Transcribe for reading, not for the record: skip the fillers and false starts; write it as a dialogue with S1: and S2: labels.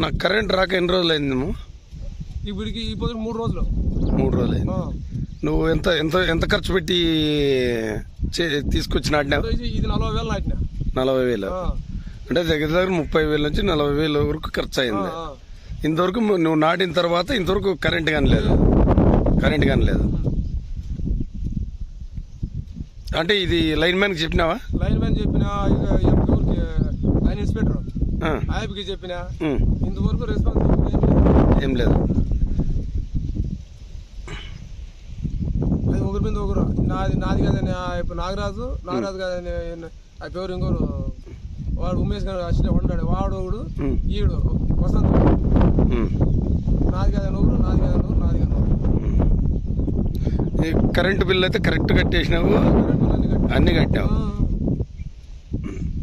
S1: నాకు కరెంట్ రాక ఎన్ని రోజులు అయిందేమో?
S2: ఇప్పటికి ఈ పొద్దు 3 రోజులు.
S1: 3 రోజులు అయింది. నువ్వు ఎంత ఎంత ఎంత ఖర్చు పెట్టి తీసుకొచ్చి నాటినావు?
S2: ఇది 40,000 నాటినా.
S1: 40,000 అంటే దగ్గర దగ్గర 30,000 నుంచి 40,000 వరకు ఖర్చు అయింది. ఇంతవరకు నువ్వు నాటిన తర్వాత ఇంతవరకు కరెంట్ కానీ లేదు. అంటే ఇది లైన్ మ్యాన్కి చెప్పినావా?
S2: లైన్ మ్యాన్ చెప్పినా, ఇక లైన్ ఇన్స్పెక్టర్ ఆయనకి చెప్పినా, ఇంతవరకు రెస్పాన్స్
S1: ఏం లేదు.
S2: అది ఒకరి మీద ఒకరు, నాది కదని ఇప్పుడు నాగరాజు కదని ఆ పేరు ఇంకోరు వాడు ఉమేష్ గారు వచ్చిన ఉంటాడు, వాడు ఒకడు, ఈడు వసంత్, నాది కదని ఒకరు.
S1: కరెంటు బిల్లు అయితే కరెక్ట్ కట్టేసినావు, అన్ని కట్టావు.